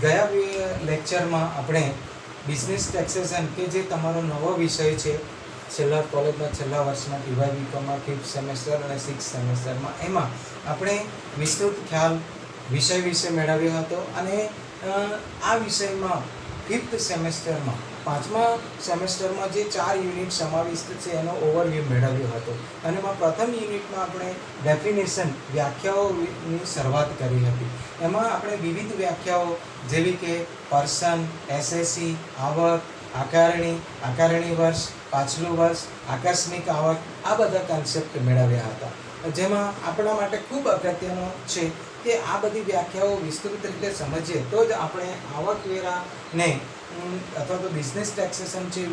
ગયા લેક્ચરમાં આપણે બિઝનેસ ટેક્સેશન કે જે તમારો નવો વિષય છે છેલ્લા કોલેજમાં છેલ્લા વર્ષમાં ટીવાય બીકોમમાં 5th સેમેસ્ટર અને 6th સેમેસ્ટરમાં એમાં આપણે વિસ્તૃત ખ્યાલ વિષય વિશે મેળવ્યો હતો અને આ વિષયમાં 5th સેમેસ્ટરમાં 5મા સેમેસ્ટરમાં જે 4 યુનિટ સમાવિષ્ટ છે એનો ઓવરવ્યૂ મેળવ્યો હતો અને એમાં પ્રથમ યુનિટમાં આપણે ડેફિનેશન વ્યાખ્યાઓની શરૂઆત કરી હતી. એમાં આપણે વિવિધ વ્યાખ્યાઓ જેવી કે પર્સન, એસએસસી, આવક, આકારણી વર્ષ, પાછલું વર્ષ, આકસ્મિક આવક આ બધા કન્સેપ્ટ મેળવ્યા હતા. જેમાં આપણા માટે ખૂબ અગત્યનો છે કે આ બધી વ્યાખ્યાઓ વિસ્તૃત રીતે સમજીએ તો જ આપણે આવકવેરાને અથવા તો બિઝનેસ ટેક્સેશન જે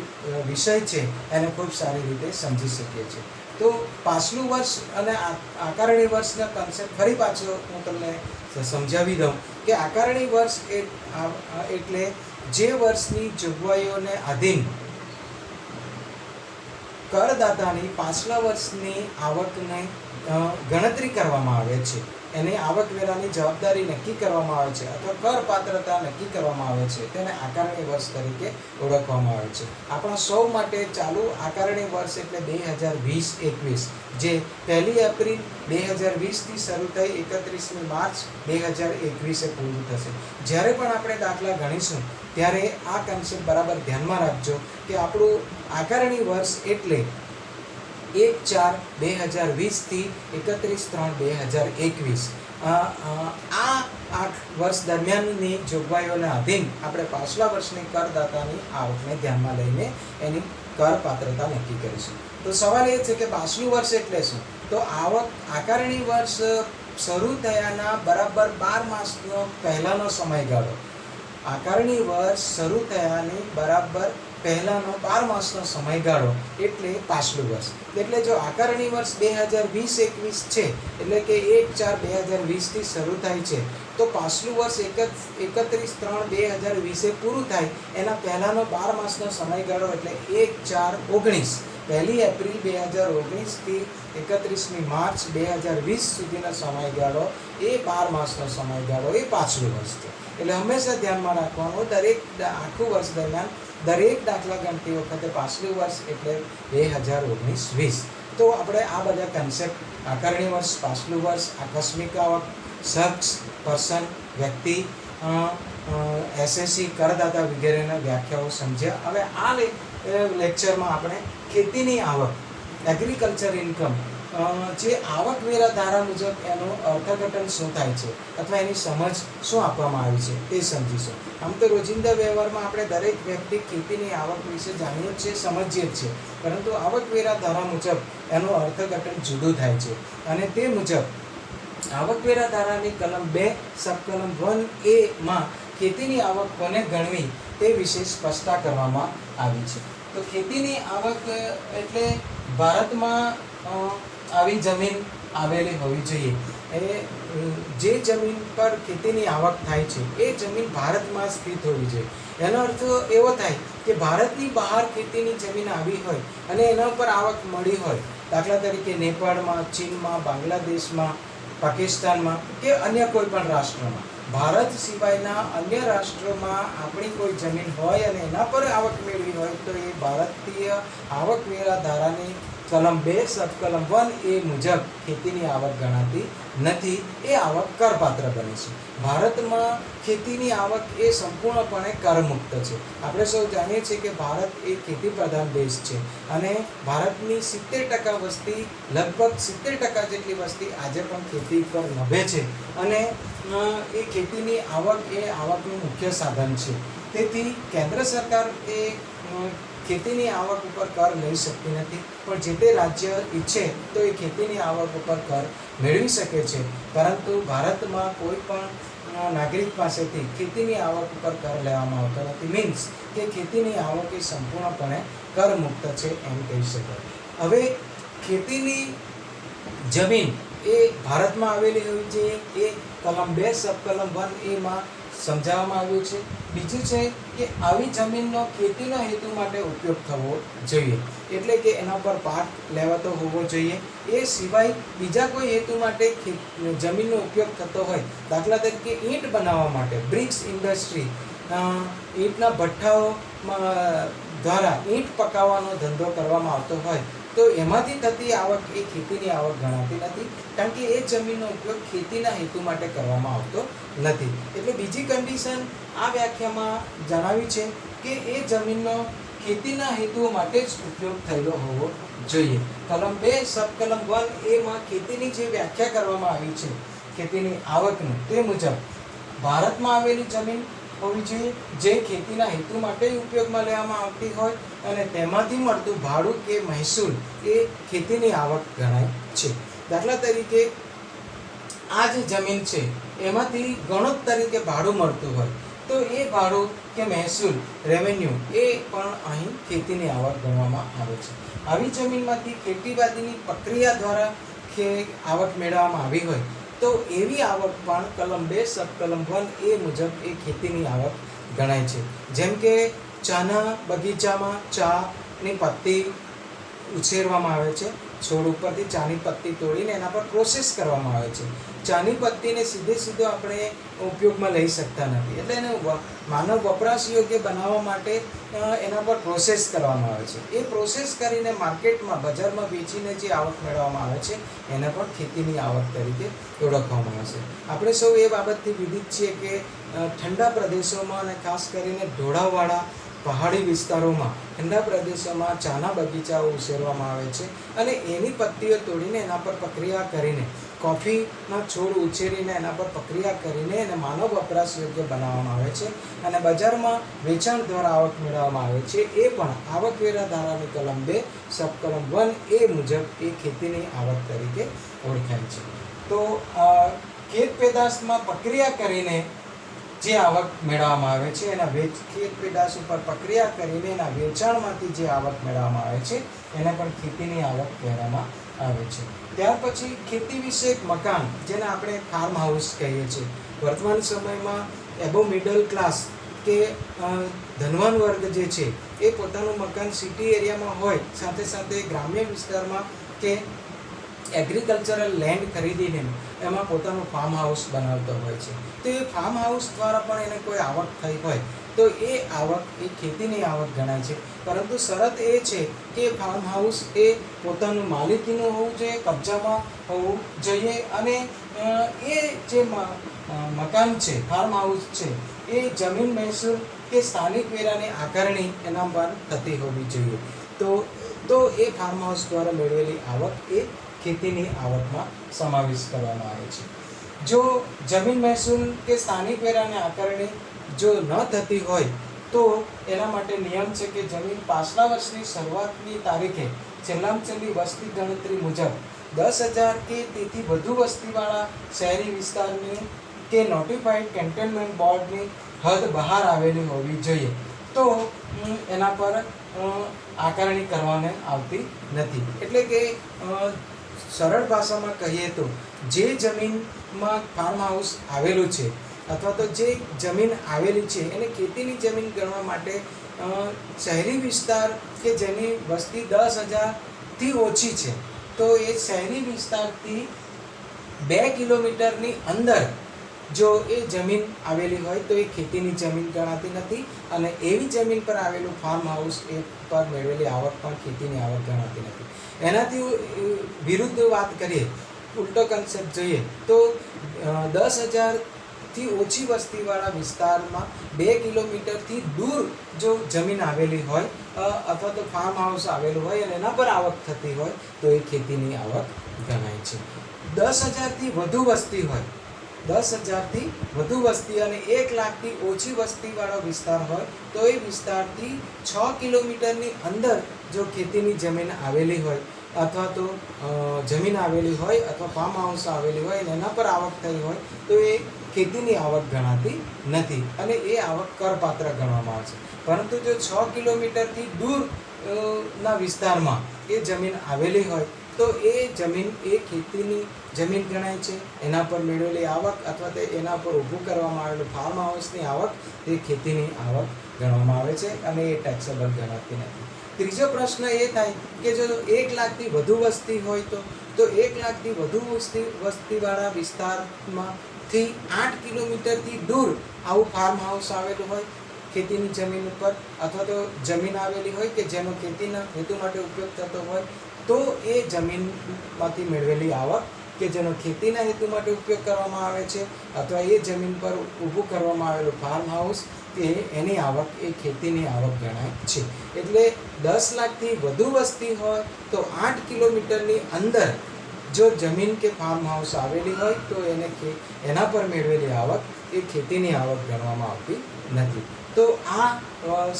વિષય છે એને ખૂબ સારી રીતે સમજી શકીએ છીએ. તો પાછલું વર્ષ અને આકારણી વર્ષના કન્સેપ્ટ ફરી પાછો હું તમને સમજાવી દઉં કે આકારણી વર્ષ એટલે જે વર્ષની જોગવાઈઓને આધીન કરદાતાની પાછલા વર્ષની આવકને ગણતરી કરવામાં આવે છે, એની આવકવેરાની જવાબદારી નક્કી કરવામાં આવે છે અથવા કરપાત્રતા નક્કી કરવામાં આવે છે, તેને આકારણી વર્ષ તરીકે ઓળખવામાં આવે છે. આપણા સૌ માટે ચાલુ આકારણી વર્ષ એટલે 2020-21 જે 1 એપ્રિલ 2020થી શરૂ થઈ 31 માર્ચ 2021 પૂરું થશે. જ્યારે પણ આપણે દાખલા ગણીશું ત્યારે આ કન્સેપ્ટ બરાબર ધ્યાનમાં રાખજો કે આપણું આકારણી વર્ષ એટલે 1/4/2020થી 31/3/2021 આ વર્ષ દરમિયાનની જોગવાઈઓને આધીન આપણે પાછલા વર્ષની કરદાતાની આવકને ધ્યાનમાં લઈને એની કરપાત્રતા નક્કી કરીશું. તો સવાલ એ છે કે પાછલું વર્ષ એટલે શું? તો આકારણી વર્ષ શરૂ થયાના બરાબર 12 માસનો પહેલાનો સમયગાળો. આકારણી વર્ષ શરૂ થયાની બરાબર પહેલાનો 12 માસનો સમયગાળો એટલે પાછલું વર્ષ. એટલે જો આકારણી વર્ષ 2020-21 છે એટલે કે 1/4/2020થી શરૂ થાય છે તો પાછલું વર્ષ 31/3/2020 પૂરું થાય એના પહેલાનો 12 માસનો સમયગાળો એટલે 1/4/19 1 એપ્રિલ 2019થી 31 માર્ચ 2020 સુધીનો સમયગાળો એ 12 માસનો સમયગાળો એ પાછલું વર્ષ છે. એટલે હંમેશા ધ્યાનમાં રાખવાનું આખું વર્ષ દરમિયાન દરેક દાખલા ગણતી વખતે પાછલું વર્ષ એટલે 2019-20. તો આપણે આ બધા કન્સેપ્ટ આકારણી વર્ષ, પાછલું વર્ષ, આકસ્મિક આવક, શખ્સ, પર્સન, વ્યક્તિ, એસએસસી, કરદાતા વગેરેના વ્યાખ્યાઓ સમજ્યા. હવે આ લેક્ચરમાં આપણે ખેતીની આવક, એગ્રીકલ્ચર ઇન્કમ, જે આવકવેરા ધારા મુજબ એનું અર્થઘટન શું થાય છે અથવા એની સમજ શું આપવામાં આવી છે તે સમજીશું. આમ તો રોજિંદા વ્યવહારમાં આપણે દરેક વ્યક્તિ ખેતીની આવક વિશે જાણીએ જ છીએ, સમજીએ જ છીએ, પરંતુ આવકવેરા ધારા મુજબ એનું અર્થઘટન જુદું થાય છે અને તે મુજબ આવકવેરા ધારાની કલમ 2 સબકલમ 1A માં ખેતીની આવક કોને ગણવી તે વિશે સ્પષ્ટતા કરવામાં આવી છે. તો ખેતીની આવક એટલે ભારતમાં આવી જમીન આવેલી હોવી જોઈએ. જે જમીન પર ખેતીની આવક થાય છે એ જમીન ભારતમાં સ્થિત હોવી જોઈએ. એનો અર્થ એવો થાય કે ભારતની બહાર ખેતીની જમીન આવી હોય અને એના ઉપર આવક મળી હોય, દાખલા તરીકે નેપાળમાં, ચીનમાં, બાંગ્લાદેશમાં, પાકિસ્તાનમાં કે અન્ય કોઈ પણ રાષ્ટ્રમાં, ભારત સિવાયના અન્ય રાષ્ટ્રોમાં આપણી કોઈ જમીન હોય અને એના પર આવક મેળવી હોય તો એ ભારતીય આવકવેરા ધારાની કલમ 2 સબકલમ 1A મુજબ ખેતીની આવક ગણાતી નથી, એ આવક કરપાત્ર બને છે. ભારતમાં ખેતીની આવક એ સંપૂર્ણપણે કરમુક્ત છે. આપણે સૌ જાણીએ છીએ કે ભારત એ ખેતી પ્રધાન દેશ છે અને ભારતની 70% વસ્તી, લગભગ 70% જેટલી વસ્તી આજે પણ ખેતી પર નભે છે અને એ ખેતીની આવક એ આવકનું મુખ્ય સાધન છે. તેથી કેન્દ્ર સરકાર એ ખેતીની આવક ઉપર કર લઈ શકતી નથી, પણ જે તે રાજ્ય ઈચ્છે તો એ ખેતીની આવક ઉપર કર મેળવી શકે છે. પરંતુ ભારતમાં કોઈ પણ નાગરિક પાસેથી ખેતીની આવક ઉપર કર લેવામાં આવતો નથી. મીન્સ કે ખેતીની આવક એ સંપૂર્ણપણે કરમુક્ત છે એમ કહી શકાય. હવે ખેતીની જમીન એ ભારતમાં આવેલી હોવી જોઈએ એ કલમ 2 સબકલમ 1A માં સમજાવવામાં આવ્યું છે. બીજું છે કે આવી જમીનનો ખેતીના હેતુ માટે ઉપયોગ થવો જોઈએ, એટલે કે એના પર પાક લેવાતો હોવો જોઈએ. એ સિવાય બીજા કોઈ હેતુ માટે જમીનનો ઉપયોગ થતો હોય, દાખલા તરીકે ઈંટ બનાવવા માટે, બ્રિક્સ ઇન્ડસ્ટ્રી, ઈંટના ભઠ્ઠાઓ દ્વારા ઈંટ પકાવવાનો ધંધો કરવામાં આવતો હોય, તો એમાંથી થતી આવક એ ખેતીની આવક ગણાતી નથી, કારણ કે એ જમીનનો ઉપયોગ ખેતીના હેતુ માટે કરવામાં આવતો નથી. એટલે બીજી કન્ડિશન આ વ્યાખ્યામાં જણાવી છે કે એ જમીનનો ખેતીના હેતુઓ માટે જ ઉપયોગ થયેલો હોવો જોઈએ. કલમ 2 સબકલમ 1 એમાં ખેતીની જે વ્યાખ્યા કરવામાં આવી છે, ખેતીની આવકનું, તે મુજબ ભારતમાં આવેલી જમીન હોવી જોઈએ જે ખેતીના હેતુ માટે ઉપયોગમાં લેવામાં આવતી હોય, અને તેમાંથી મળતું ભાડું કે મહેસૂલ એ ખેતીની આવક ગણાય છે. દાખલા તરીકે આ જે જમીન છે એમાંથી ગણોત તરીકે ભાડું મળતું હોય, તો એ ભાડું કે મહેસૂલ, રેવન્યુ, એ પણ અહીં ખેતીની આવક ગણવામાં આવે છે. આવી જમીનમાંથી ખેતીવાડીની પ્રક્રિયા દ્વારા આવક મેળવવામાં આવી હોય, તો એવી આવક પણ કલમ 2 સબકલમ 1 એ મુજબ એ ખેતીની આવક ગણાય છે. જેમ કે ચાના બગીચામાં ચાની પત્તી ઉછેરવામાં આવે છે, છોડ ઉપરથી ચાની પત્તી તોડીને એના પર પ્રોસેસ કરવામાં આવે છે. ચાની પત્તીને સીધો આપણે ઉપયોગમાં લઈ શકતા નથી, એટલે એને માનવ વપરાશ યોગ્ય બનાવવા માટે એના પર પ્રોસેસ કરવામાં આવે છે. એ પ્રોસેસ કરીને માર્કેટમાં, બજારમાં વેચીને જે આવક મેળવવામાં આવે છે એને પણ ખેતીની આવક તરીકે ઓળખવામાં આવે છે. આપણે સૌ એ બાબતથી વિદિત છીએ કે ઠંડા પ્રદેશોમાં અને ખાસ કરીને ઢોળાવવાળા પહાડી વિસ્તારોમાં, ઠંડા પ્રદેશોમાં ચાના બગીચાઓ ઉછેરવામાં આવે છે, અને એની પત્તીઓ તોડીને એના પર પ્રક્રિયા કરીને, કોફીના છોડ ઉછેરીને એના પર પ્રક્રિયા કરીને એને માનવ વપરાશ યોગ્ય બનાવવામાં આવે છે, અને બજારમાં વેચાણ દ્વારા આવક મેળવવામાં આવે છે. એ પણ આવકવેરા ધારાની કલમ 2 સબકલમ 1 એ મુજબ એ ખેતીની આવક તરીકે ઓળખાય છે. તો ખેત પેદાશમાં પ્રક્રિયા કરીને જે આવક મેળવવામાં આવે છે, એના ખેત પેદાશ ઉપર પ્રક્રિયા કરીને એના વેચાણમાંથી જે આવક મેળવવામાં આવે છે એને પણ ખેતીની આવક કહેવામાં આવે છે. ત્યાર પછી ખેતી વિષયક મકાન, જેને આપણે ફાર્મ હાઉસ કહીએ છીએ. વર્તમાન સમયમાં એબો મિડલ ક્લાસ કે ધનવાન વર્ગ જે છે એ પોતાનું મકાન સિટી એરિયામાં હોય, સાથે સાથે ગ્રામ્ય વિસ્તારમાં કે એગ્રીકલ્ચરલ લેન્ડ ખરીદીને એમાં પોતાનું ફાર્મ હાઉસ બનાવતો હોય છે. તો એ ફાર્મ હાઉસ દ્વારા પણ એને કોઈ આવક થઈ હોય, તો એ આવક એ ખેતીની આવક ગણાય છે. પરંતુ શરત એ છે કે ફાર્મ હાઉસ એ પોતાનું માલિકીનું હોવું જોઈએ, કબજામાં હોવું જોઈએ, અને એ જે મકાન છે, ફાર્મ હાઉસ છે, એ જમીન મહેસૂલ કે સ્થાનિક વેરાની આકારણી એના પર થતી હોવી જોઈએ. તો એ ફાર્મ હાઉસ દ્વારા મેળવેલી આવક એ ખેતીની આવકમાં સમાવેશ કરવામાં આવે છે. જો જમીન મહેસૂલ કે સ્થાનિક વેરાની આકારણી જો ન થતી હોય, તો એના માટે નિયમ છે કે જમીન પાછલા વર્ષની શરૂઆતની તારીખે છેલ્લામાં છેલ્લી વસ્તી ગણતરી મુજબ 10,000 કે તેથી વધુ વસ્તીવાળા શહેરી વિસ્તારની કે નોટિફાઈડ કેન્ટોનમેન્ટ બોર્ડની હદ બહાર આવેલી હોવી જોઈએ, તો એના પર આકારણી કરવાને આવતી નથી. એટલે કે સરળ ભાષામાં કહીએ તો જે જમીનમાં ફાર્મ હાઉસ આવેલું છે, અથવા તો જે જમીન આવેલી છે એને ખેતીની જમીન ગણવા માટે શહેરી વિસ્તાર કે જેની વસ્તી 10,000થી ઓછી છે, તો એ શહેરી વિસ્તારથી 2 કિલોમીટરની અંદર જો એ જમીન આવેલી હોય તો એ ખેતીની જમીન ગણાતી નથી, અને એવી જમીન પર આવેલું ફાર્મ હાઉસ એ પર મેળવેલી આવક પણ ખેતીની આવક ગણાતી નથી. એનાથી વિરુદ્ધ વાત કરીએ, ઉલટો કન્સેપ્ટ જોઈએ, તો 10,000થી ઓછી વસ્તીવાળા વિસ્તારમાં 2 કિલોમીટરથી દૂર જો જમીન આવેલી હોય, અથવા તો ફાર્મ હાઉસ આવેલું હોય અને એના પર આવક થતી હોય, તો એ ખેતીની આવક ગણાય છે. 10,000થી વધુ વસ્તી હોય, 10,000થી વધુ વસ્તી અને 1 લાખથી ઓછી વસ્તીવાળો વિસ્તાર હોય, તો એ વિસ્તારથી 6 કિલોમીટરની અંદર જો ખેતીની જમીન આવેલી હોય, અથવા તો જમીન આવેલી હોય, અથવા ફાર્મ હાઉસ આવેલી હોય અને એના પર આવક થઈ હોય, તો એ ખેતીની આવક ગણાતી નથી, અને એ આવક કરપાત્ર ગણવામાં આવે છે. પરંતુ જો 6 કિલોમીટરથી દૂર ના વિસ્તારમાં એ જમીન આવેલી હોય, તો એ જમીન એ ખેતીની જમીન ગણાય છે. એના પર મેળવેલી આવક અથવા તો એના પર ઊભું કરવામાં આવેલું ફાર્મ હાઉસની આવક એ ખેતીની આવક ગણવામાં આવે છે અને એ ટેક્સેબલ ગણાતી નથી. ત્રીજો પ્રશ્ન એ થાય કે જો 1 લાખથી વધુ વસ્તી હોય તો 1 લાખથી વધુ વસ્તીવાળા વિસ્તારમાંથી 8 કિલોમીટરથી દૂર આવું ફાર્મ હાઉસ આવેલું હોય ખેતીની જમીન ઉપર, અથવા તો જમીન આવેલી હોય કે જેનો ખેતીના હેતુ માટે ઉપયોગ થતો હોય, તો એ જમીનમાંથી મેળવેલી આવક કે જેનો ખેતીના હેતુ માટે ઉપયોગ કરવામાં આવે છે અથવા એ જમીન પર ઊભું કરવામાં આવેલું ફાર્મ હાઉસ કે એની આવક એ ખેતીની આવક ગણાય છે. એટલે 10 લાખથી વધુ વસ્તી હોય તો 8 કિલોમીટરની અંદર જો જમીન કે ફાર્મ હાઉસ આવેલી હોય તો એના પર મેળવેલી આવક એ ખેતીની આવક ગણવામાં આવતી નથી. તો આ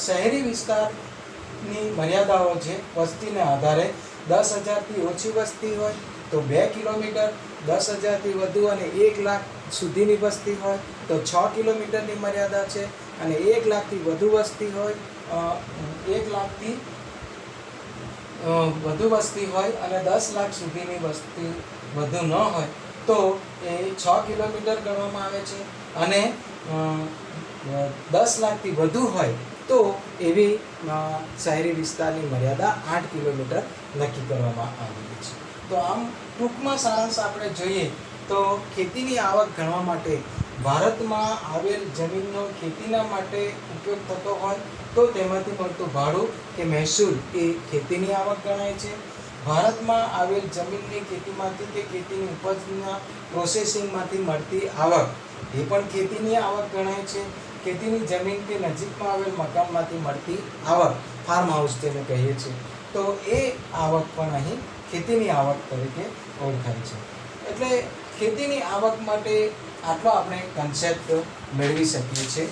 શહેરી વિસ્તારની મર્યાદાઓ છે. વસ્તીને આધારે 10,000થી ઓછી વસ્તી હોય તો 2 કિલોમીટર, 10,000થી વધુ અને 1 લાખ સુધીની વસ્તી હોય તો 6 કિલોમીટરની મર્યાદા છે, અને 1 લાખથી વધુ વસ્તી હોય 1 લાખથી વધુ વસ્તી હોય અને 10 લાખ સુધીની વસ્તી વધુ ન હોય તો એ 6 કિલોમીટર ગણવામાં આવે છે, અને 10 લાખથી વધુ હોય તો એવી શહેરી વિસ્તારની મર્યાદા 8 કિલોમીટર નક્કી કરવામાં આવેલી છે. તો આમ ટૂંકમાં સારાંશ આપણે જોઈએ તો ખેતીની આવક ગણવા માટે ભારતમાં આવેલ જમીનનો ખેતીના માટે ઉપયોગ થતો હોય તો તેમાંથી મળતું ભાડું કે મહેસૂલ એ ખેતીની આવક ગણાય છે. ભારતમાં આવેલ જમીનની ખેતીમાંથી કે ખેતીની ઉપજના પ્રોસેસિંગમાંથી મળતી આવક એ પણ ખેતીની આવક ગણાય છે. ખેતીની જમીન કે નજીકમાં આવેલ મકાનમાંથી મળતી આવક ફાર્મ હાઉસ જેને કહીએ છીએ તો એ આવક પણ અહીં ખેતીની આવક તરીકે ઓળખાય છે. એટલે ખેતીની આવક માટે આટલો આપણે કન્સેપ્ટ મેળવી શકીએ છીએ.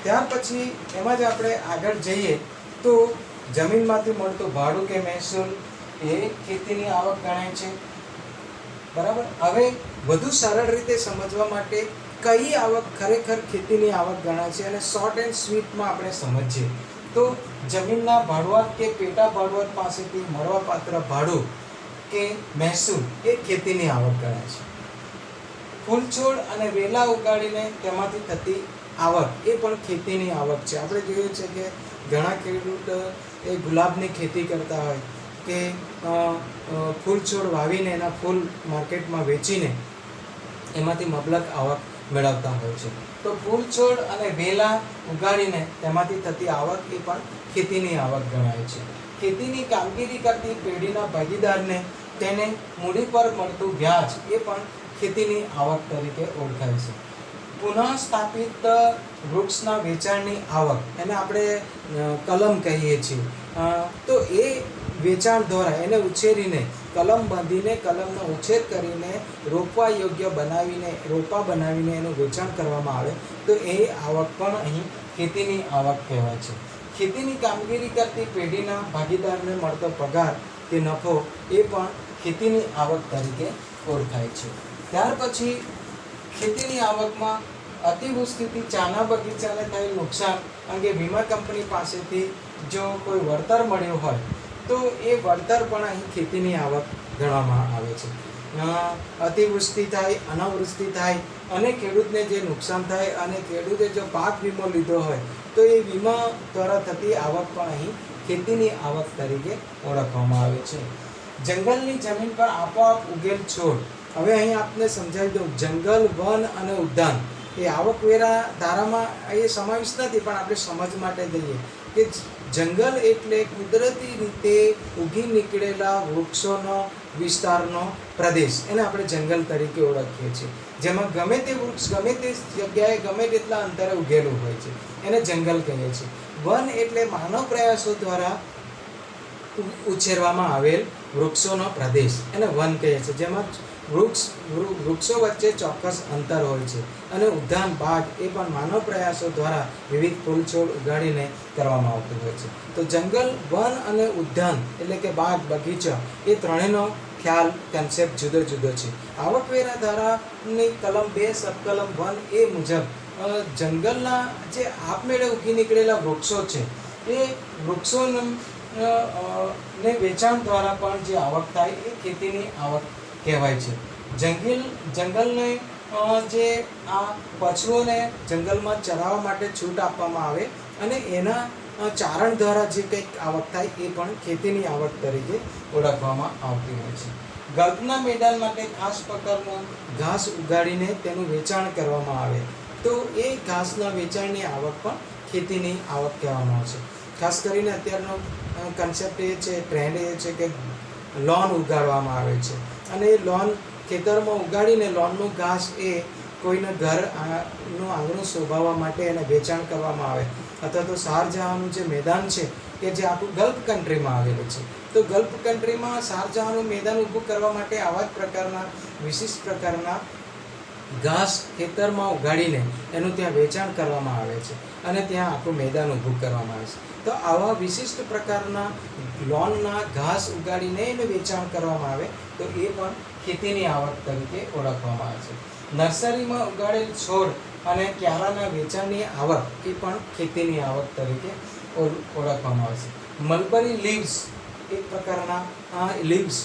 ત્યાર પછી એમાં જ આપણે આગળ જઈએ તો જમીનમાંથી મળતું ભાડું કે મહેસૂલ એ ખેતીની આવક ગણાય છે. બરાબર. હવે વધુ સરળ રીતે સમજવા માટે કઈ આવક ખરેખર ખેતીની આવક ગણાય છે અને શોર્ટ એન્ડ સ્વીટમાં આપણે સમજીએ તો જમીનના ભાડુઆત કે પેટા ભાડુઆત પાસેથી મળવાપાત્ર ભાડું કે મહેસૂલ એ ખેતીની આવક ગણાય છે. ફૂલ છોડ અને વેલા ઉગાડીને તેમાંથી થતી આવક એ પણ ખેતીની આવક છે. આપણે જોયું છે કે ઘણા ખેડૂત એ ગુલાબની ખેતી કરતા હોય કે ફૂલ છોડ વાવીને એના ફૂલ માર્કેટમાં વેચીને એમાંથી મબલક આવક મેળવતા હોય છે. તો ફૂલ છોડ અને વેલા ઉગાડીને તેમાંથી થતી આવક એ પણ ખેતીની આવક ગણાય છે. ખેતીની કામગીરી કરતી પેઢીના ભાગીદારને તેને મૂડી પર મળતું વ્યાજ એ પણ ખેતીની આવક તરીકે ઓળખાય છે. પુનઃ સ્થાપિત વૃક્ષના વેચાણની આવક એને આપણે કલમ કહીએ છીએ. તો એ વેચાણ દ્વારા એને ઉછેરીને કલમ બાંધીને કલમનો ઉછેર કરીને રોપવા યોગ્ય રોપા બનાવીને એનું વેચાણ કરવામાં આવે તો એ આવક પણ અહીં ખેતીની આવક કહેવાય છે. ખેતીની કામગીરી કરતી પેઢીના ભાગીદારને મળતો પગાર કે નફો એ પણ ખેતીની આવક તરીકે ઓળખાય છે. ત્યાર પછી ખેતીની આવકમાં અતિવૃષ્ટિથી ચાના બગીચાને થયેલ નુકસાન અંગે વીમા કંપની પાસેથી જો કોઈ વળતર મળ્યું હોય તો એ વળતર પણ અહીં ખેતીની આવક ગણવામાં આવે છે. અતિવૃષ્ટિ થાય, અનાવૃષ્ટિ થાય અને ખેડૂતને જે નુકસાન થાય અને ખેડૂતે જો પાક વીમો લીધો હોય તો એ વીમા દ્વારા થતી આવક પણ અહીં ખેતીની આવક તરીકે ઓળખવામાં આવે છે. જંગલની જમીન પર આપોઆપ ઉગેલ છોડ. હવે અહીં આપને સમજાવી દઉં, જંગલ, વન અને ઉદ્યાન એ આવકવેરા ધારામાં એ સમાવિષ્ટ નથી, પણ આપણે સમજ માટે દઈએ કે જંગલ એટલે કુદરતી રીતે ઉગી નીકળેલા વૃક્ષોનો વિસ્તારનો પ્રદેશ, એને આપણે જંગલ તરીકે ઓળખીએ છીએ. જેમાં ગમે તે વૃક્ષ ગમે તે જગ્યાએ ગમે તેટલા અંતરે ઉગેલું હોય છે એને જંગલ કહીએ છીએ. વન એટલે માનવ પ્રયાસો દ્વારા ઉછેરવામાં આવેલ વૃક્ષોનો પ્રદેશ એને વન કહીએ છીએ, જેમાં વૃક્ષો વચ્ચે ચોક્કસ અંતર હોય છે. અને ઉદ્યાન, બાગ એ પણ માનવ પ્રયાસો દ્વારા વિવિધ ફૂલ છોડ ઉગાડીને કરવામાં આવતું હોય છે. તો જંગલ, વન અને ઉદ્યાન એટલે કે બાગ, બગીચા એ ત્રણેયનો ખ્યાલ, કન્સેપ્ટ જુદો જુદો છે. આવકવેરા ધારાની કલમ 2 સબકલમ 1 એ મુજબ જંગલના જે આપમેળે ઉગી નીકળેલા વૃક્ષો છે એ વૃક્ષોનું ને વેચાણ દ્વારા પણ જે આવક થાય એ ખેતીની આવક કહેવાય છે. જંગલને જે આ પશુઓને જંગલમાં ચરાવવા માટે છૂટ આપવામાં આવે અને એના ચારણ દ્વારા જે કંઈક આવક થાય એ પણ ખેતીની આવક તરીકે ઓળખવામાં આવતી હોય છે. ગલ્ફના મેદાન માટે ખાસ પ્રકારનું ઘાસ ઉગાડીને તેનું વેચાણ કરવામાં આવે તો એ ઘાસના વેચાણની આવક પણ ખેતીની આવક કહેવામાં આવે છે. ખાસ કરીને અત્યારનો કન્સેપ્ટ એ છે, ટ્રેન્ડ એ છે કે લોન ઉગાડવામાં આવે છે અને એ લોન ખેતરમાં ઉગાડીને લોનનું ઘાસ એ કોઈના ઘરનું આંગણું શોભાવવા માટે એને વેચાણ કરવામાં આવે. અથવા તો શારજહાંનું જે મેદાન છે કે જે આખું ગલ્ફ કન્ટ્રીમાં આવેલું છે, તો ગલ્ફ કન્ટ્રીમાં શારજહાંનું મેદાન ઊભું કરવા માટે આવા જ પ્રકારના વિશિષ્ટ પ્રકારના ઘાસ ખેતરમાં ઉગાડીને એનું ત્યાં વેચાણ કરવામાં આવે છે અને ત્યાં આખું મેદાન ઊભું કરવામાં આવે છે. તો આવા વિશિષ્ટ પ્રકારના લોનના ઘાસ ઉગાડીને એનું વેચાણ કરવામાં આવે તો એ પણ ખેતીની આવક તરીકે ઓળખવામાં આવે છે. નર્સરીમાં ઉગાડેલ છોડ અને ક્યારાના વેચાણની આવક એ પણ ખેતીની આવક તરીકે ઓળખવામાં આવે છે. મલબરી લીવ્સ એક પ્રકારના લીવ્સ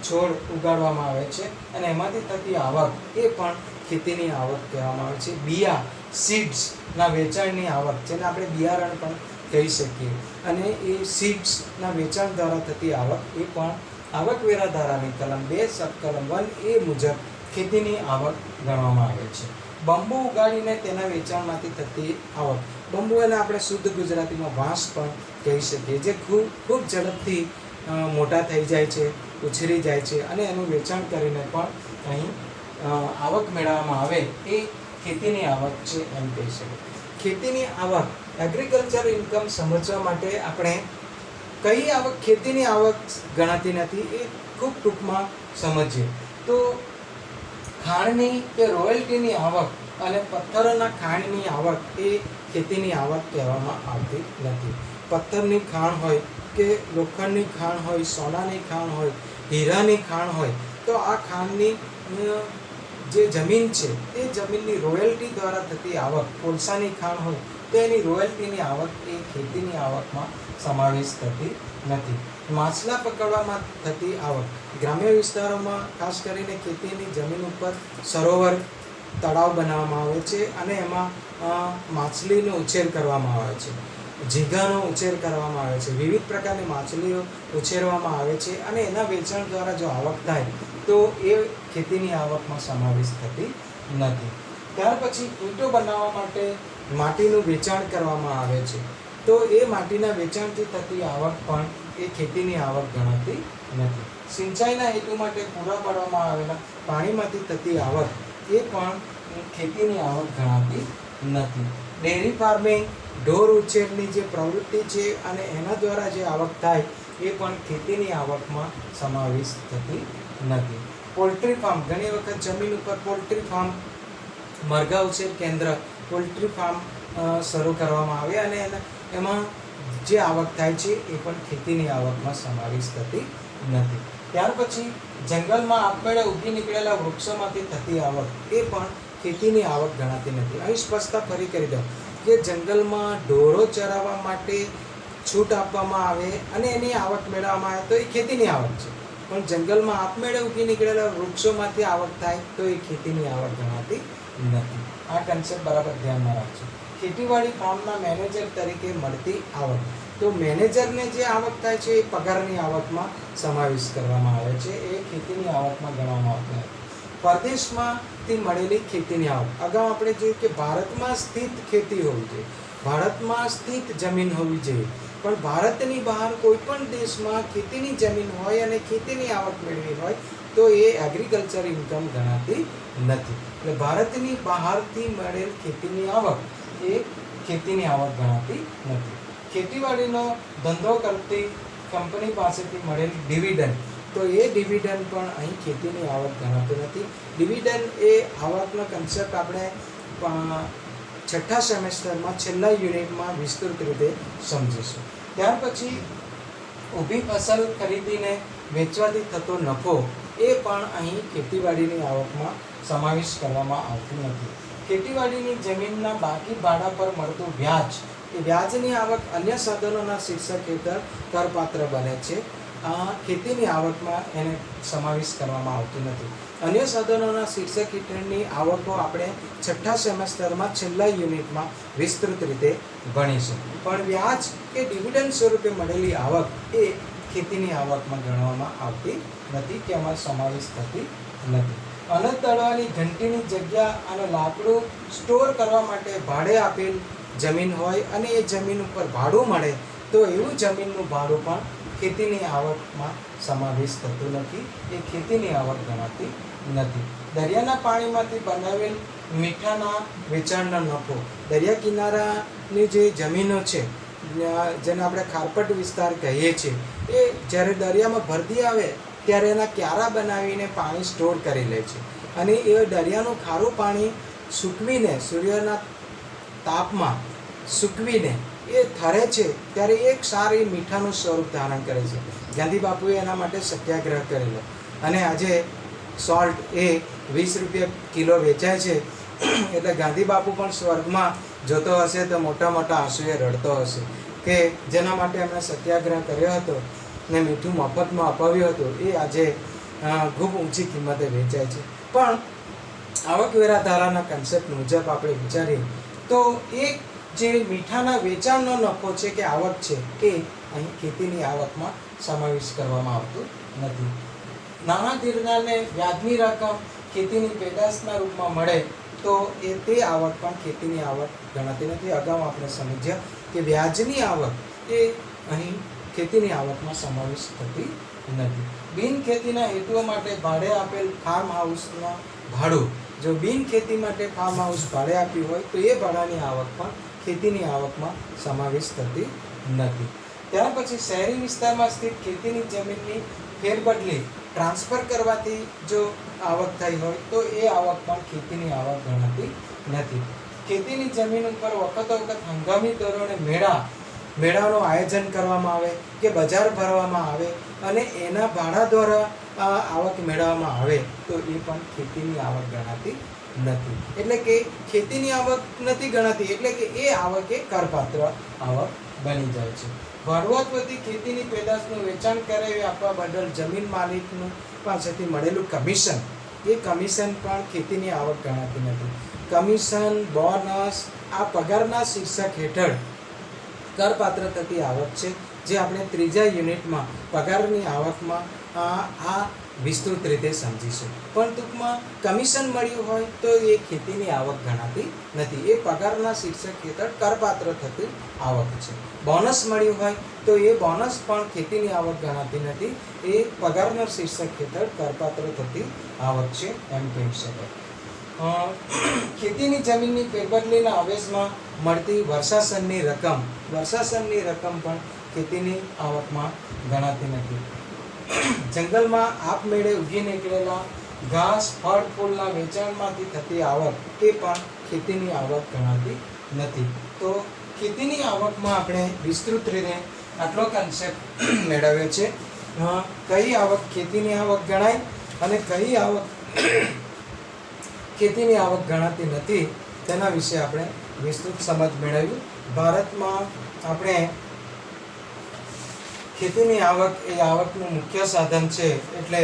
છોડ ઉગાડવામાં આવે છે અને એમાંથી થતી આવક એ પણ ખેતીની આવક કહેવામાં આવે છે. બિયા સીડ્સના વેચાણની આવક, જેને આપણે બિયારણ પણ કહી શકીએ, અને એ સીડ્સના વેચાણ દ્વારા થતી આવક એ પણ આવકવેરા ધારાની કલમ 2 સબકલમ 1A મુજબ ખેતીની આવક ગણવામાં આવે છે. બંબુ ઉગાડીને તેના વેચાણમાંથી થતી આવક, બંબુ એને આપણે શુદ્ધ ગુજરાતીમાં વાંસ પણ કહી શકીએ, જે ખૂબ ઝડપથી મોટા થઈ જાય છે, ઉછરી જાય છે અને એનું વેચાણ કરીને પણ અહીં આવક મેળવવામાં આવે એ ખેતીની આવક છે એમ કહી શકાય. ખેતીની આવક, એગ્રીકલ્ચર ઇન્કમ સમજવા માટે આપણે કઈ આવક ખેતીની આવક ગણાતી નથી એ ખૂબ ટૂંકમાં સમજીએ તો ખાણની કે રોયલ્ટીની આવક અને પથ્થરોના ખાણની આવક એ ખેતીની આવક કહેવામાં આવતી નથી. પથ્થરની ખાણ હોય કે લોખંડની ખાણ હોય, સોનાની ખાણ હોય, હીરાની ખાણ હોય, તો આ ખાણની જે જમીન છે એ જમીનની રોયલ્ટી દ્વારા થતી આવક, કોલસાની ખાણ હોય તો એની રોયલ્ટીની આવક એ ખેતીની આવકમાં સમાવેશ થતી નથી. માછલા પકડવામાં થતી આવક, ગ્રામ્ય વિસ્તારોમાં ખાસ કરીને ખેતીની જમીન ઉપર સરોવર, તળાવ બનાવવામાં આવે છે અને એમાં માછલીનો ઉછેર કરવામાં આવે છે, ઝીંગાનો ઉછેર કરવામાં આવે છે, વિવિધ પ્રકારની માછલીઓ ઉછેરવામાં આવે છે અને એના વેચાણ દ્વારા જો આવક થાય તો એ ખેતીની આવકમાં સમાવેશ થતી નથી. ત્યાર પછી ઈંટો બનાવવા માટે માટીનું વેચાણ કરવામાં આવે છે તો એ માટીના વેચાણથી થતી આવક પણ એ ખેતીની આવક ગણાતી નથી. સિંચાઈના હેતુ માટે પૂરા પાડવામાં આવેલા પાણીમાંથી થતી આવક એ પણ ખેતીની આવક ગણાતી નથી. ડેરી ફાર્મિંગ, ઢોર ઉછેરની જે પ્રવૃત્તિ છે અને એના દ્વારા જે આવક થાય એ પણ ખેતીની આવકમાં સમાવેશ થતી નથી. પોલ્ટ્રી ફાર્મ, ઘણી વખત જમીન ઉપર પોલ્ટ્રી ફાર્મ, મરઘા ઉછેર કેન્દ્ર, પોલ્ટ્રી ફાર્મ શરૂ કરવામાં આવે અને એમાં જે આવક થાય છે એ પણ ખેતીની આવકમાં સમાવેશ થતી નથી. ત્યાર પછી જંગલમાં આપમેળે ઉગી નીકળેલા વૃક્ષોમાંથી થતી આવક એ પણ ખેતીની આવક ગણાતી નથી. અહીં સ્પષ્ટતા ફરી કરી દઉં કે જંગલમાં ઢોરો ચરાવવા માટે છૂટ આપવામાં આવે અને એની આવક મેળવવામાં આવે તો એ ખેતીની આવક છે, પણ જંગલમાં આપમેળે ઉગી નીકળેલા વૃક્ષોમાંથી આવક થાય તો એ ખેતીની આવક ગણાતી નથી. આ કન્સેપ્ટ બરાબર ધ્યાનમાં રાખજો. ખેતીવાડી ફાર્મના મેનેજર તરીકે મળતી આવક, તો મેનેજરને જે આવક થાય છે એ પગારની આવકમાં સમાવેશ કરવામાં આવે છે, એ ખેતીની આવકમાં ગણવામાં આવતી નથી. પરદેશમાંથી મળેલી ખેતીની આવક, અગાઉ આપણે જોયું કે ભારતમાં સ્થિત ખેતી હોવી જોઈએ, ભારતમાં સ્થિત જમીન હોવી જોઈએ, પણ ભારતની બહાર કોઈ પણ દેશમાં ખેતીની જમીન હોય અને ખેતીની આવક મેળવી હોય તો એ એગ્રીકલ્ચર ઇન્કમ ગણાતી નથી. એટલે ભારતની બહારથી મળેલ ખેતીની આવક એ ખેતીની આવક ગણાતી નથી. ખેતીવાડીનો ધંધો કરતી કંપની પાસેથી મળેલ ડિવિડન્ડ, તો એ ડિવિડન્ડ પણ અહીં ખેતીની આવક ગણાતું નથી. ડિવિડન્ડ એ આવકનો કન્સેપ્ટ આપણે 6થા સેમેસ્ટરમાં છેલ્લા યુનિટમાં વિસ્તૃત રીતે સમજીશું. ત્યાર પછી ઊભી ફસલ ખરીદીને વેચવાથી થતો નફો એ પણ અહીં ખેતીવાડીની આવકમાં સમાવેશ કરવામાં આવતો નથી. ખેતીવાડીની જમીનના બાકી ભાડા પર મળતું વ્યાજ, એ વ્યાજની આવક અન્ય સાધનોના શીર્ષક હેઠળ કરપાત્ર બને છે. આ ખેતીની આવકમાં એને સમાવેશ કરવામાં આવતું નથી. અન્ય સાધનોના શીર્ષક હેઠળની આવકો આપણે છઠ્ઠા સેમેસ્ટરમાં છેલ્લા યુનિટમાં વિસ્તૃત રીતે ભણીશું. પણ વ્યાજ કે ડિવિડન્ડ સ્વરૂપે મળેલી આવક એ ખેતીની આવકમાં ગણવામાં આવતી નથી, તેમાં સમાવેશ થતી નથી. અનાજ દળવાની ઘંટીની જગ્યા અને લાકડું સ્ટોર કરવા માટે ભાડે આપેલ જમીન હોય અને એ જમીન ઉપર ભાડું મળે તો એવું જમીનનું ભાડું પણ ખેતીની આવકમાં સમાવેશ થતું નથી, એ ખેતીની આવક ગણાતી નથી. દરિયાના પાણીમાંથી બનાવેલ મીઠાના વેચાણનો નફો, દરિયા કિનારાની જે જમીનો છે જેને આપણે ખારપટ વિસ્તાર કહીએ છીએ, એ જ્યારે દરિયામાં ભરતી આવે ત્યારે એના ક્યારા બનાવીને પાણી સ્ટોર કરી લે છે અને એ દરિયાનું ખારું પાણી સૂકવીને, સૂર્યના તાપમાં સૂકવીને એ ઠરે છે ત્યારે એક સારી મીઠાનું સ્વરૂપ ધારણ કરે છે. ગાંધી બાપુએ એના માટે સત્યાગ્રહ કરેલો અને આજે સોલ્ટ એ 20 રૂપિયા કિલો વેચાય છે. એટલે ગાંધી બાપુ પણ સ્વર્ગમાં જોતો હશે તો મોટા મોટા આંસુએ રડતો હશે કે જેના માટે એમણે સત્યાગ્રહ કર્યો હતો ને મીઠું મફતમાં અપાવ્યું હતું, એ આજે ખૂબ ઊંચી કિંમતે વેચાય છે. પણ આવકવેરા ધારાના કન્સેપ્ટ મુજબ આપણે વિચારીએ તો એક જે મીઠાના વેચાણનો નફો છે કે આવક છે એ અહીં ખેતીની આવકમાં સમાવેશ કરવામાં આવતું નથી. નાના ધીરદારને વ્યાજની રકમ ખેતીની પેદાશના રૂપમાં મળે તો એ તે આવક પણ ખેતીની આવક ગણાતી નથી. અગાઉ આપણે સમજ્યા કે વ્યાજની આવક એ અહીં ખેતીની આવકમાં સમાવેશ થતી નથી. બિન ખેતીના હેતુઓ માટે ભાડે આપેલ ફાર્મ હાઉસના ભાડું, જો બિન ખેતી માટે ફાર્મ હાઉસ ભાડે આપ્યું હોય તો એ ભાડાની આવક પણ ખેતીની આવકમાં સમાવેશ થતી નથી. ત્યાર પછી શહેરી વિસ્તારમાં સ્થિત ખેતીની જમીનની ફેરબદલી, ટ્રાન્સફર કરવાથી જો આવક થઈ હોય તો એ આવક પણ ખેતીની આવક ગણાતી નથી. ખેતીની જમીન ઉપર વખતો વખત હંગામી ધોરણે મેળાનું આયોજન કરવામાં આવે કે બજાર ભરવામાં આવે અને એના ભાડા દ્વારા આવક મેળવવામાં આવે તો એ પણ ખેતીની આવક ગણાતી નથી. એટલે કે ખેતીની આવક નથી ગણાતી, એટલે કે એ આવક એ કરપાત્ર આવક બની જાય છે. ભાડુઆતવતી ખેતીની પેદાશનું વેચાણ કરાવી આપવા બદલ જમીન માલિકનું પાસેથી મળેલું કમિશન, એ કમિશન પણ ખેતીની આવક ગણાતી નથી. કમિશન, બોનસ આ પગારના શીર્ષક હેઠળ કરપાત્ર થતી આવક છે, જે આપણે ત્રીજા યુનિટમાં પગારની આવકમાં આ વિસ્તૃત રીતે સમજીશું. પણ ટૂંકમાં કમિશન મળ્યું હોય તો એ ખેતીની આવક ગણાતી નથી, એ પગારના શીર્ષક હેઠળ કરપાત્ર થતી આવક છે. બોનસ મળ્યું હોય તો એ બોનસ પણ ખેતીની આવક ગણાતી નથી, એ પગારના શીર્ષક હેઠળ કરપાત્ર થતી આવક છે એમ કહી શકાય. ખેતીની જમીનની ફેરબદલીના આવેશમાં મળતી વર્ષાસનની રકમ પણ ખેતીની આવકમાં ગણાતી નથી. જંગલમાં આપમેળે ઉગી નીકળેલા ઘાસ, ફળ, ફૂલના વેચાણમાંથી થતી આવક એ પણ ખેતીની આવક ગણાતી નથી. તો ખેતીની આવકમાં આપણે વિસ્તૃત રીતે આટલો કન્સેપ્ટ મેળવ્યો છે. કઈ આવક ખેતીની આવક ગણાય અને કઈ આવક ખેતીની આવક ગણાતી નથી તેના વિશે આપણે વિસ્તૃત સમજ મેળવ્યું. ભારતમાં આપણે ખેતીની આવક એ આવકનું મુખ્ય સાધન છે, એટલે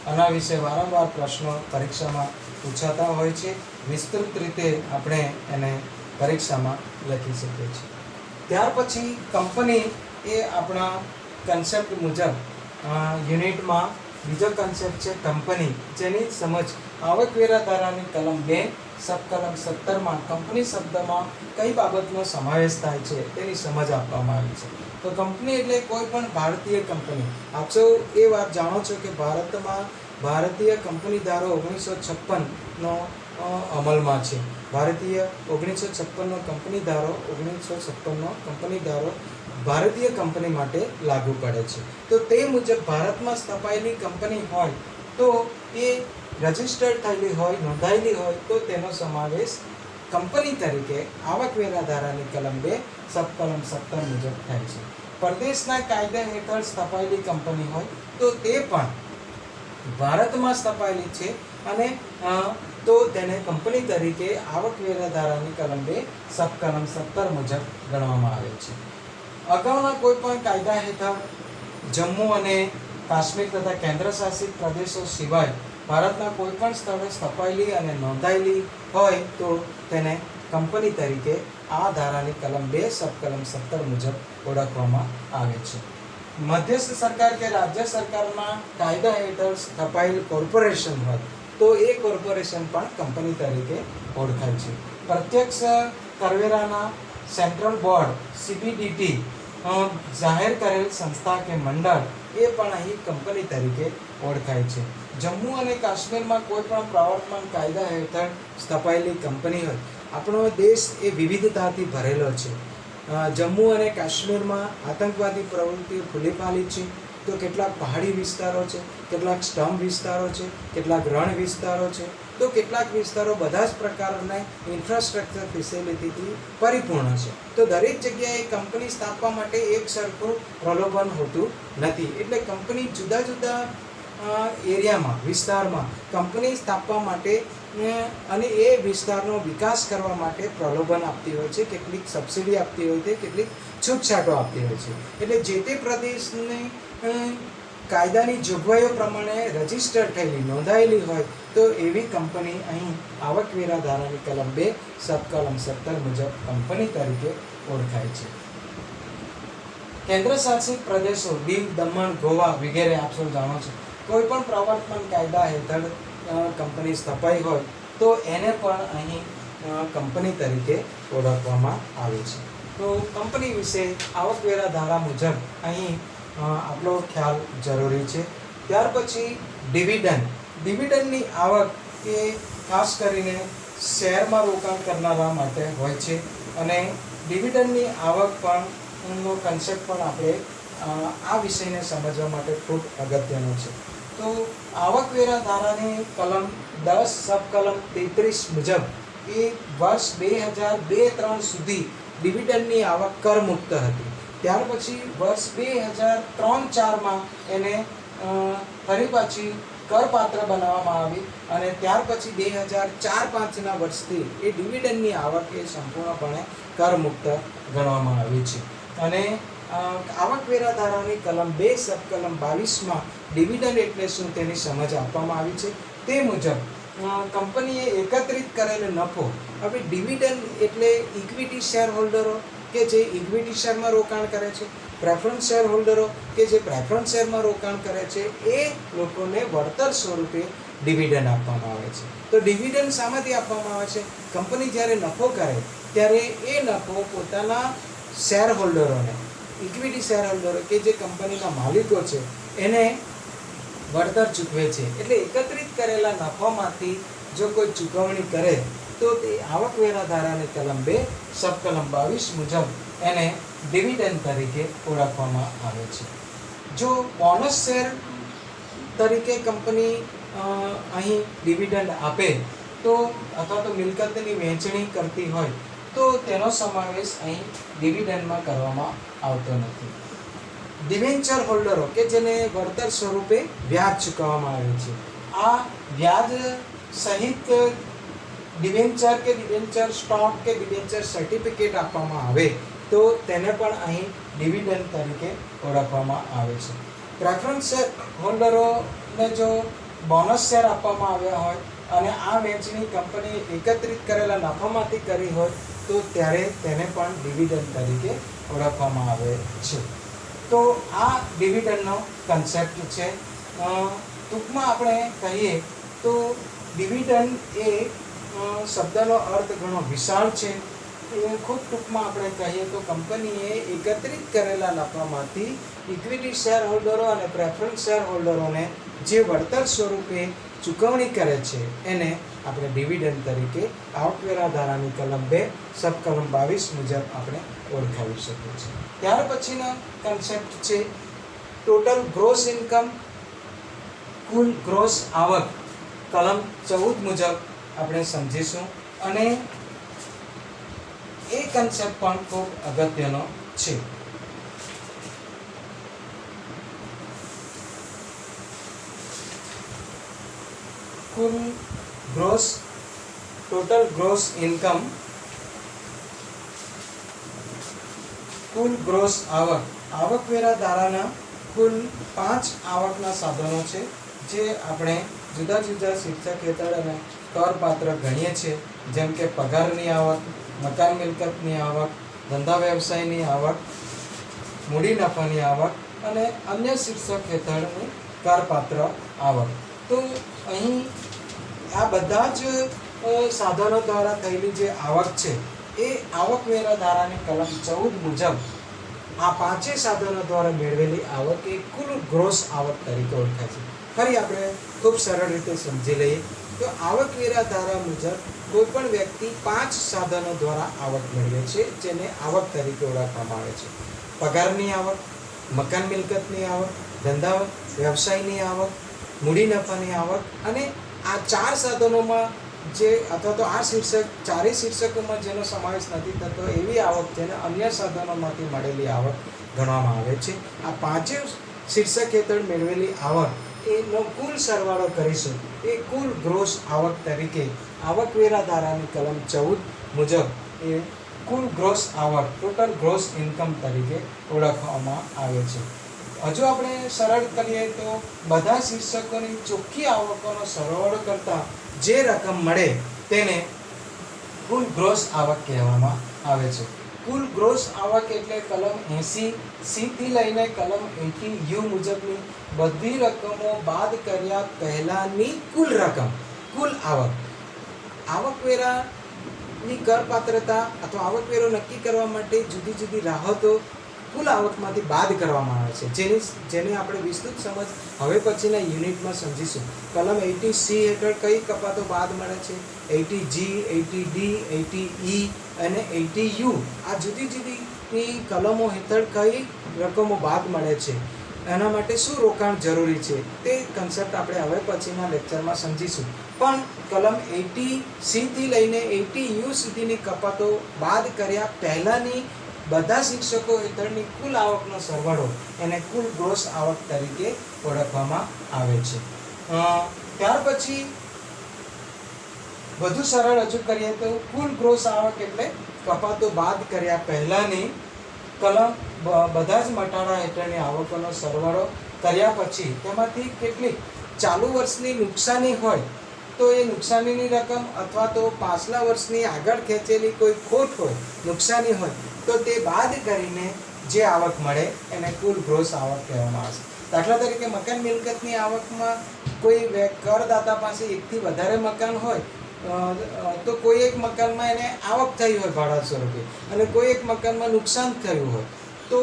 આના વિશે વારંવાર પ્રશ્નો પરીક્ષામાં પૂછાતા હોય છે. વિસ્તૃત રીતે આપણે એને પરીક્ષામાં લખી શકીએ છીએ. ત્યાર પછી કંપની એ આપણા કન્સેપ્ટ મુજબ યુનિટમાં બીજો કન્સેપ્ટ છે કંપની, જેની સમજ આવકવેરા ધારાની કલમ 2 સબકલમ 17માં કંપની શબ્દમાં કઈ બાબતનો સમાવેશ થાય છે તેની સમજ આપવામાં આવી છે. તો કંપની એટલે કોઈ પણ ભારતીય કંપની. આપ સૌ એ વાત જાણો છો કે ભારતમાં ભારતીય કંપની ધારો 1956નો અમલમાં છે. ભારતીય 1956નો કંપની ધારો ભારતીય કંપની માટે લાગુ પડે છે. તો તે મુજબ ભારતમાં સ્થપાયેલી કંપની હોય તો એ રજિસ્ટર્ડ થયેલી હોય, નોંધાયેલી હોય તો તેનો સમાવેશ કંપની તરીકે આવકવેરા ધારાની કલમ 2 સબકલમ 17 મુજબ થાય છે. પરદેશના કાયદા હેઠળ સ્થપાયેલી કંપની હોય તો તે પણ ભારતમાં સ્થપાયેલી છે અને તો તેને કંપની તરીકે આવકવેરા ધારાની કલમ 2 સબ કલમ 17 મુજબ ગણવામાં આવે છે. અગાઉના કોઈ પણ કાયદા હેઠળ જમ્મુ અને કાશ્મીર તથા કેન્દ્ર શાસિત પ્રદેશો સિવાય ભારતના કોઈ પણ સ્થળે સ્થપાયેલી અને નોંધાયેલી હોય તો તેને કંપની તરીકે આ ધારાની કલમ 2 સબ કલમ 17 મુજબ ઓળખવામાં આવે છે. મધ્યસ્થ સરકાર કે રાજ્ય સરકારના કાયદા હેઠળ સ્થપાયેલ કોર્પોરેશન હોય તો એ કોર્પોરેશન પણ કંપની તરીકે ઓળખાય છે. પ્રત્યક્ષ કરવેરાના સેન્ટ્રલ બોર્ડ CBDT જાહેર કરેલ સંસ્થા કે મંડળ એ પણ અહીં કંપની તરીકે ઓળખાય છે. જમ્મુ અને કાશ્મીરમાં કોઈ પણ પ્રવર્તમાન કાયદા હેઠળ સ્થપાયેલી કંપની હોય. આપણો દેશ એ વિવિધતાથી ભરેલો છે. જમ્મુ અને કાશ્મીરમાં આતંકવાદી પ્રવૃત્તિઓ ખુલ્લી ફાલી છે, તો કેટલાક પહાડી વિસ્તારો છે, કેટલાક સ્ટમ્પ વિસ્તારો છે, કેટલાક રણ વિસ્તારો છે, તો કેટલાક વિસ્તારો બધા જ પ્રકારના ઇન્ફ્રાસ્ટ્રક્ચર ફેસિલિટીથી પરિપૂર્ણ છે. તો દરેક જગ્યાએ કંપની સ્થાપવા માટે એક સરખું પ્રલોભન હોતું નથી. એટલે કંપની જુદા જુદા એરિયામાં વિસ્તારમાં કંપની સ્થાપવા માટે અને એ વિસ્તારનો વિકાસ કરવા માટે પ્રલોભન આપતી હોય છે, કેટલીક સબસિડી આપતી હોય છે, કેટલીક છૂટછાટો આપતી હોય છે. એટલે જે તે પ્રદેશને કાયદાની જોગવાઈઓ પ્રમાણે રજીસ્ટર થયેલી નોંધાયેલી હોય તો એવી કંપની અહીં આવકવેરા ધારાની કલમ 2 સબ કલમ 17 મુજબ કંપની તરીકે ઓળખાય છે. કેન્દ્ર શાસિત પ્રદેશો દીવ, દમણ, ગોવા વગેરે આપ સૌ જાણો છો, કોઈ પણ પ્રવર્તમાન કાયદા હેઠળ કંપની સ્થપાઈ હોય તો એને પણ અહીં કંપની તરીકે ઓળખવામાં આવે છે. તો કંપની વિશે આવકવેરા ધારા મુજબ અહીં આપણો ખ્યાલ જરૂરી છે. ત્યાર પછી ડિવિડન્ડની આવક એ ખાસ કરીને શેરમાં રોકાણ કરનારા માટે હોય છે અને ડિવિડન્ડની આવક પણ નો કન્સેપ્ટ પણ આપણે આ વિષયને સમજવા માટે ખૂબ અગત્યનો છે. તો આવકવેરા ધારાની કલમ 10 સબ કલમ 33 મુજબ એ વર્ષ 2002-3 સુધી ડિવિડન્ડની આવક કરમુક્ત હતી. ત્યાર પછી વર્ષ 2003-4માં એને ફરી પાછી કરપાત્ર બનાવવામાં આવી અને ત્યાર પછી 2004-5ના વર્ષથી એ ડિવિડન્ડની આવક એ સંપૂર્ણપણે કરમુક્ત ગણવામાં આવી છે. અને આવકવેરા ધારાની કલમ 2 સબ કલમ 22માં ડિવિડન્ડ એટલે શું તેની સમજ આપવામાં આવી છે. તે મુજબ કંપનીએ એકત્રિત કરેલો નફો, હવે ડિવિડન્ડ એટલે ઇક્વિટી શેર હોલ્ડરો કે જે ઇક્વિટી શેરમાં રોકાણ કરે છે, પ્રેફરન્સ શેર હોલ્ડરો કે જે પ્રેફરન્સ શેરમાં રોકાણ કરે છે, એ લોકોને વળતર સ્વરૂપે ડિવિડન્ડ આપવામાં આવે છે. તો ડિવિડન્ડ શામાંથી આપવામાં આવે છે? કંપની જ્યારે નફો કરે ત્યારે એ નફો પોતાના શેર હોલ્ડરોને, ઇક્વિટી શેર હોલ્ડરો કે જે કંપનીના માલિકો છે એને વળતર ચૂકવે છે. એટલે એકત્રિત કરેલા નફામાંથી જો કોઈ ચૂકવણી કરે તો તે આવકવેરા ધારાની કલમ 2 સબ કલમ 22 મુજબ એને ડિવિડન્ડ તરીકે ઓળખવામાં આવે છે. જો બોનસ શેર તરીકે કંપની અહીં ડિવિડન્ડ આપે તો અથવા તો મિલકતની વહેંચણી કરતી હોય તો તેનો સમાવેશ અહીં ડિવિડન્ડમાં કરવામાં આવતો નથી. ડિવેન્ચર હોલ્ડરો કે જેને વળતર સ્વરૂપે વ્યાજ ચૂકવવામાં આવે છે, આ વ્યાજ સહિત ડિવેન્ચર કે ડિવેન્ચર સ્ટોક કે ડિવેન્ચર સર્ટિફિકેટ આપવામાં આવે તો તેને પણ અહીં ડિવિડન્ડ તરીકે ઓળખવામાં આવે છે. પ્રેફરન્સ શેર હોલ્ડરોને જો બોનસ શેર આપવામાં આવ્યા હોય અને આ વહેંચણી કંપની એકત્રિત કરેલા નફામાંથી કરી હોય તો ત્યારે તેને પણ ડિવિડન્ડ તરીકે ઓળખવામાં આવે છે. તો આ ડિવિડન્ડનો કન્સેપ્ટ છે. ટૂંકમાં આપણે કહીએ તો ડિવિડન્ડ એ શબ્દનો અર્થ ઘણો વિશાળ છે. એ ખૂબ ટૂંકમાં આપણે કહીએ તો કંપનીએ એકત્રિત કરેલા નફામાંથી ઇક્વિટી શેર હોલ્ડરો અને પ્રેફરન્સ શેર હોલ્ડરોને જે વળતર સ્વરૂપે ચૂકવણી કરે છે એને આપણે ડિવિડન્ડ તરીકે આવકવેરા ધારાની કલમ 2 સબ કલમ 22 મુજબ આપણે ઓળખાવી શકીએ છીએ. ત્યાર પછીનો કન્સેપ્ટ છે ટોટલ ગ્રોસ ઇન્કમ, કુલ ગ્રોસ આવક, કલમ 14 મુજબ આપણે સમજીશું અને એ કન્સેપ્ટ પણ ખૂબ અગત્યનો છે. કુલ ગ્રોસ ટોટલ ગ્રોસ ઇન્કમ, કુલ ગ્રોસ આવક. આવકવેરા ધારાના કુલ 5 આવકના સાધનો છે જે આપણે જુદા જુદા શીર્ષક હેઠળ અને કરપાત્ર ગણીએ છીએ, જેમ કે પગારની આવક, મકાન મિલકતની આવક, ધંધા વ્યવસાયની આવક, મૂડી નફાની આવક અને અન્ય શીર્ષક હેઠળની કરપાત્ર આવક. તો અહીં આ બધા જ સાધનો દ્વારા થયેલી જે આવક છે એ આવકવેરા ધારાની કલમ 14 મુજબ આ પાંચેય સાધનો દ્વારા મેળવેલી આવક એ કુલ ગ્રોસ આવક તરીકે ઓળખાય છે. ફરી આપણે ખૂબ સરળ રીતે સમજી લઈએ તો આવકવેરા ધારા મુજબ કોઈ પણ વ્યક્તિ 5 સાધનો દ્વારા આવક મેળવે છે, જેને આવક તરીકે ઓળખવામાં આવે છે. પગારની આવક, મકાન મિલકતની આવક, ધંધા વ્યવસાયની આવક, મૂડી નફાની આવક અને આ 4 સાધનોમાં જે અથવા તો આ ચારેય શીર્ષકોમાં જેનો સમાવેશ નથી થતો એવી આવક જેને અન્ય સાધનોમાંથી મળેલી આવક ગણવામાં આવે છે. આ પાંચેય શીર્ષક હેઠળ મેળવેલી આવક એનો કુલ સરવાળો કરીશું એ કુલ ગ્રોસ આવક તરીકે આવકવેરા ધારાની કલમ 14 મુજબ એ કુલ ગ્રોસ આવક, ટોટલ ગ્રોસ ઇન્કમ તરીકે ઓળખવામાં આવે છે. હજુ આપણે સરળ કરીએ તો બધા શીર્ષકોની ચોખ્ખી આવકોનો સરવાળો કરતા જે રકમ મળે તેને કુલ ગ્રોસ આવક કહેવામાં આવે છે. કુલ ગ્રોસ આવક એટલે કલમ 80C થી લઈને કલમ 80U મુજબની બધી રકમો બાદ કર્યા પહેલાની કુલ રકમ, કુલ આવક. આવકવેરાની કરપાત્રતા અથવા આવકવેરો નક્કી કરવા માટે જુદી જુદી રાહતો કુલ આવકમાંથી બાદ કરવામાં આવે છે, જેની આપણે વિસ્તૃત સમજ હવે પછીના યુનિટમાં સમજીશું. કલમ 80C હેઠળ કઈ કપાતો બાદ મળે છે, 80G, 80D, 80E અને 80U આ જુદી જુદી કલમો હેઠળ કઈ રકમો બાદ મળે છે, એના માટે શું રોકાણ જરૂરી છે તે કન્સેપ્ટ આપણે હવે પછીના લેક્ચરમાં સમજીશું. પણ કલમ 80C થી લઈને 80U સુધીની કપાતો બાદ કર્યા પહેલાની બધા શિક્ષકો હેઠળની કુલ આવકનો સરવાળો એને કુલ ગ્રોસ આવક તરીકે ઓળખવામાં આવે છે. ત્યાર પછી વધુ સરળ હજુ કરીએ તો કુલ ગ્રોસ આવક એટલે કપાતો બાદ કર્યા પહેલાની કલમ બધા જ મટાડા હેઠળની આવકોનો સરવાળો કર્યા પછી તેમાંથી કેટલીક ચાલુ વર્ષની નુકસાની હોય તો એ નુકસાનીની રકમ અથવા તો પાછલા વર્ષની આગળ ખેંચેલી કોઈ ખોટ હોય, નુકસાની હોય તો તે બાદ કરીને જે આવક મળે એને કુલ ગ્રોસ આવક કહેવામાં આવે છે. દાખલા તરીકે મકાન મિલકતની આવકમાં કોઈ કરદાતા પાસે એકથી વધારે મકાન હોય તો કોઈ એક મકાનમાં એને આવક થઈ હોય ભાડા સ્વરૂપે અને કોઈ એક મકાનમાં નુકસાન થયું હોય તો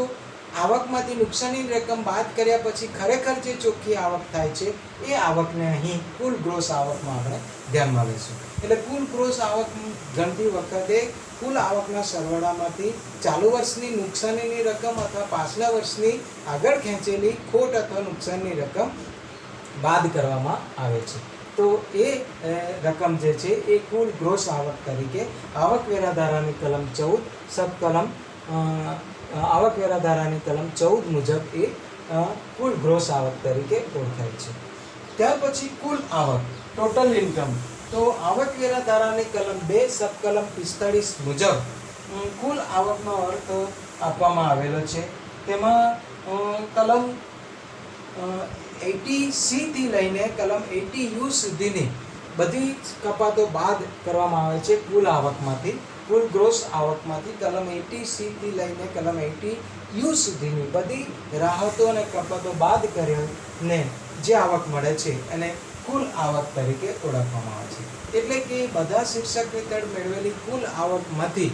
આવકમાંથી નુકસાનની રકમ બાદ કર્યા પછી ખરેખર જે ચોખ્ખી આવક થાય છે એ આવકને અહીં કુલ ગ્રોસ આવકમાં આપણે ધ્યાનમાં લઈશું. એટલે કુલ ગ્રોસ આવક ગણતી વખતે કુલ આવકના સરવાળામાંથી ચાલુ વર્ષની નુકસાનીની રકમ અથવા પાછલા વર્ષની આગળ ખેંચેલી ખોટ અથવા નુકસાનની રકમ બાદ કરવામાં આવે છે. તો એ રકમ જે છે એ કુલ ગ્રોસ આવક તરીકે આવકવેરા ધારાની કલમ 14 સબ કલમ આવકવેરા ધારાની કલમ 14 મુજબ એ કુલ ગ્રોસ આવક તરીકે ઓળખાય છે. ત્યાર પછી કુલ આવક, ટોટલ ઇન્કમ. તો આવકવેરા ધારાની કલમ 2 સબ કલમ 45 મુજબ કુલ આવકનો અર્થ આપવામાં આવેલો છે. તેમાં કલમ 80C થી લઈને કલમ 80U સુધીની બધી કપાતો બાદ કરવામાં આવે છે કુલ આવકમાંથી. કુલ ગ્રોસ આવકમાંથી કલમ 80C થી લઈને કલમ 80U સુધીની બધી રાહતો અને કપાતો બાદ કરીને જે આવક મળે છે એને કુલ આવક તરીકે ઓળખવામાં આવે છે. એટલે કે બધા શીર્ષક હેઠળ મેળવેલી કુલ આવકમાંથી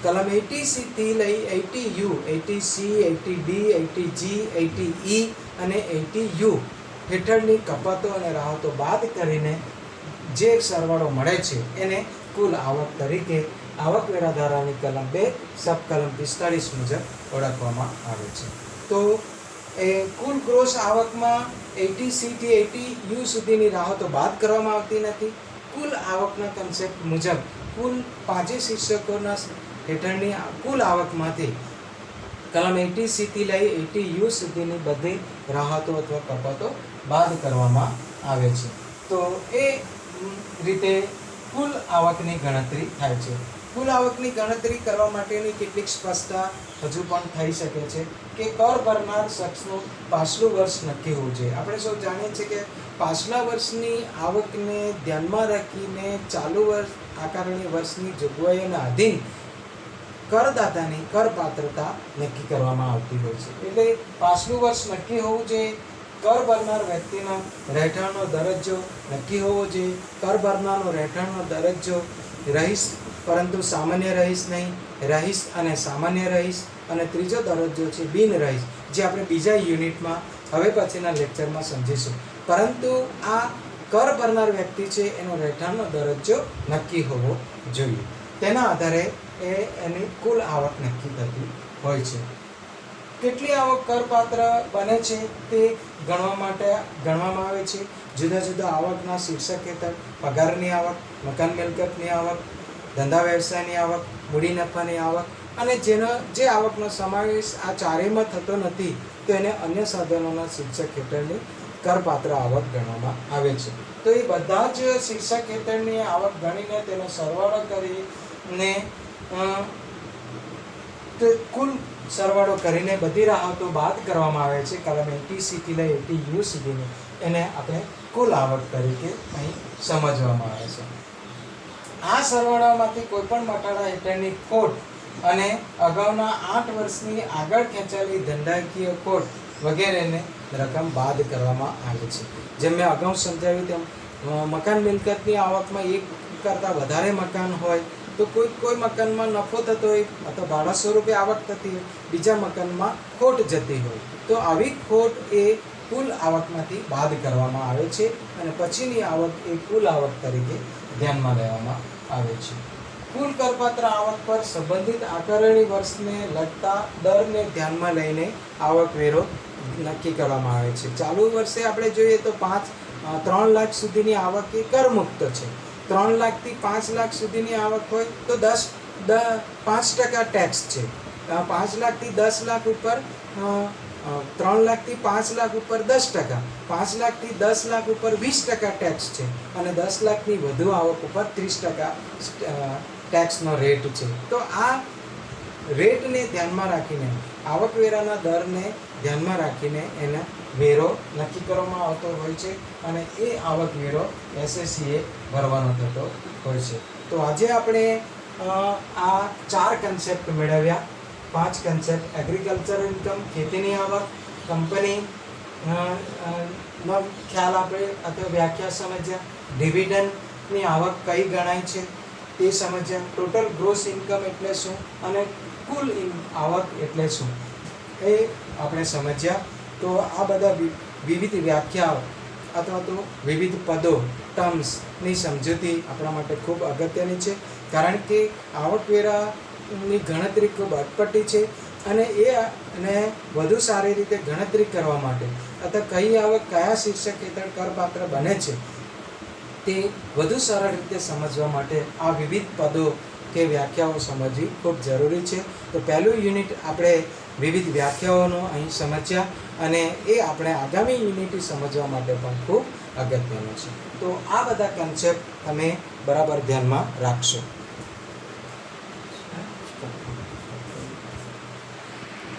કલમ 80C થી લઈ 80U, 80C, 80D, 80G, 80E અને 80U હેઠળની કપાતો અને રાહતો બાદ કરીને જે સરવાળો મળે છે એને કુલ આવક તરીકે આવકવેરા ધારાની કલમ 2 સબ કલમ 45 મુજબ ઓળખવામાં આવે છે. તો એ કુલ ગ્રોસ આવકમાં 80C થી 80U સુધીની રાહતો બાદ કરવામાં આવતી નથી. કુલ આવકના કન્સેપ્ટ મુજબ કુલ પાંચેય શીર્ષકોના હેઠળની કુલ આવકમાંથી કલમ 80C થી લઈ 80U સુધીની બધી રાહતો અથવા કપાતો બાદ કરવામાં આવે છે. તો એ રીતે કુલ આવકની ગણતરી થાય છે. કુલ આવકની ગણતરી કરવા માટેની કેટલીક સ્પષ્ટતા હજુ પણ થઈ શકે છે કે કર ભરનાર શખ્સનું પાછલું વર્ષ નક્કી હોવું જોઈએ. આપણે સૌ જાણીએ છીએ કે પાછલા વર્ષની આવકને ધ્યાનમાં રાખીને ચાલુ વર્ષ આકારણી વર્ષની જોગવાઈઓના આધીન કરદાતાની કરપાત્રતા નક્કી કરવામાં આવતી હોય છે. એટલે પાછલું વર્ષ નક્કી હોવું જોઈએ, કર ભરનાર વ્યક્તિના રહેઠાણનો દરજ્જો નક્કી હોવો જોઈએ. કર ભરનારનો રહેઠાણનો દરજ્જો રહીશ પરંતુ સામાન્ય રહીશ નહીં, રહીશ અને સામાન્ય રહીશ, અને ત્રીજો દરજ્જો છે બિન રહીશ, જે આપણે બીજા યુનિટમાં હવે પછીના લેક્ચરમાં સમજીશું. પરંતુ આ કર ભરનાર વ્યક્તિ છે એનો રહેઠાણનો દરજ્જો નક્કી હોવો જોઈએ. તેના આધારે એની કુલ આવક નક્કી થતી હોય છે. કેટલી આવક કરપાત્ર બને છે તે ગણવામાં આવે છે. જુદા જુદા આવકના શીર્ષક હેઠળ પગારની આવક, મકાન મિલકતની આવક, ધંધા વ્યવસાયની આવક, મૂડી નફાની આવક, અને જે આવકનો સમાવેશ આ ચારેયમાં થતો નથી તો એને અન્ય સાધનોના શીર્ષક હેઠળની કરપાત્ર આવક ગણવામાં આવે છે. તો એ બધા જ શીર્ષક હેઠળની આવક ગણીને તેનો સરવાળો કરીને કુલ સરવાળો કરીને બધી રાહતો બાદ કરવામાં આવે છે. કલમ 80C થી લઈ 80U સુધીની એને આપણે કુલ આવક તરીકે અહીં સમજવામાં આવે છે. આ સરવાળામાંથી કોઈપણ મટાડા હેઠળની ખોટ અને અગાઉના 8 વર્ષની આગળ ખેંચાયેલી ધંધાકીય ખોટ વગેરેને રકમ બાદ કરવામાં આવે છે. જેમ મેં અગાઉ સમજાવ્યું તેમ મકાન મિલકતની આવકમાં એક કરતાં વધારે મકાન હોય તો કોઈ મકાનમાં નફો થતો હોય અથવા ભાડા સ્વરૂપે આવક થતી હોય, બીજા મકાનમાં ખોટ જતી હોય તો આવી ખોટ એ કુલ આવકમાંથી બાદ કરવામાં આવે છે અને પછીની આવક એ કુલ આવક તરીકે ધ્યાનમાં લેવામાં આવે છે. કુલ કરપાત્ર આવક પર સંબંધિત આકારણી વર્ષને લગતા દરને ધ્યાનમાં લઈને આવકવેરો નક્કી કરવામાં આવે છે. ચાલુ વર્ષે આપણે જોઈએ તો 3 લાખ સુધીની આવક એ કરમુક્ત છે. 3 લાખથી 5 લાખ સુધીની આવક હોય તો 5% ટેક્સ છે. 5 લાખથી 10 લાખ ઉપર 3 લાખથી 5 લાખ ઉપર 10%, 5 લાખથી 10 લાખ ઉપર 20% ટેક્સ છે અને 10 લાખની વધુ આવક ઉપર 30% ટેક્સનો રેટ છે. તો આ રેટને ધ્યાનમાં રાખીને, આવકવેરાના દરને ધ્યાનમાં રાખીને એને વેરો નક્કી કરવામાં આવતો હોય છે અને એ આવકવેરો એસએસસીએ ભરવાનો થતો હોય છે. તો આજે આપણે આ 4 કન્સેપ્ટ મેળવ્યા. 5 કન્સેપ્ટ: એગ્રીકલ્ચર ઇન્કમ, ખેતીની આવક, કંપની નો ખ્યાલ આપણે અથવા વ્યાખ્યા સમજ્યા, ડિવિડન્ડની આવક કઈ ગણાય છે તે સમજ્યા, ટોટલ ગ્રોસ ઇન્કમ એટલે શું અને કુલ આવક એટલે શું એ આપણે સમજ્યા. તો આ બધા વિવિધ વ્યાખ્યાઓ અથવા તો વિવિધ પદો, ટર્મ્સની સમજૂતી આપણા માટે ખૂબ અગત્યની છે, કારણ કે આવકવેરાની ગણતરી ખૂબ અટપટી છે અને એને વધુ સારી રીતે ગણતરી કરવા માટે અથવા કઈ આવક કયા શીર્ષક હેઠળ કરપાત્ર બને છે તે વધુ સરળ રીતે સમજવા માટે આ વિવિધ પદો કે વ્યાખ્યાઓ સમજવી ખૂબ જરૂરી છે. તો પહેલું યુનિટ આપણે વિવિધ વ્યાખ્યાઓનો અહીં સમજ્યા અને એ આપણે આગામી યુનિટ સમજવા માટે પણ ખૂબ અગત્યનું છે. તો આ બધા કન્સેપ્ટ તમે બરાબર ધ્યાનમાં રાખશો.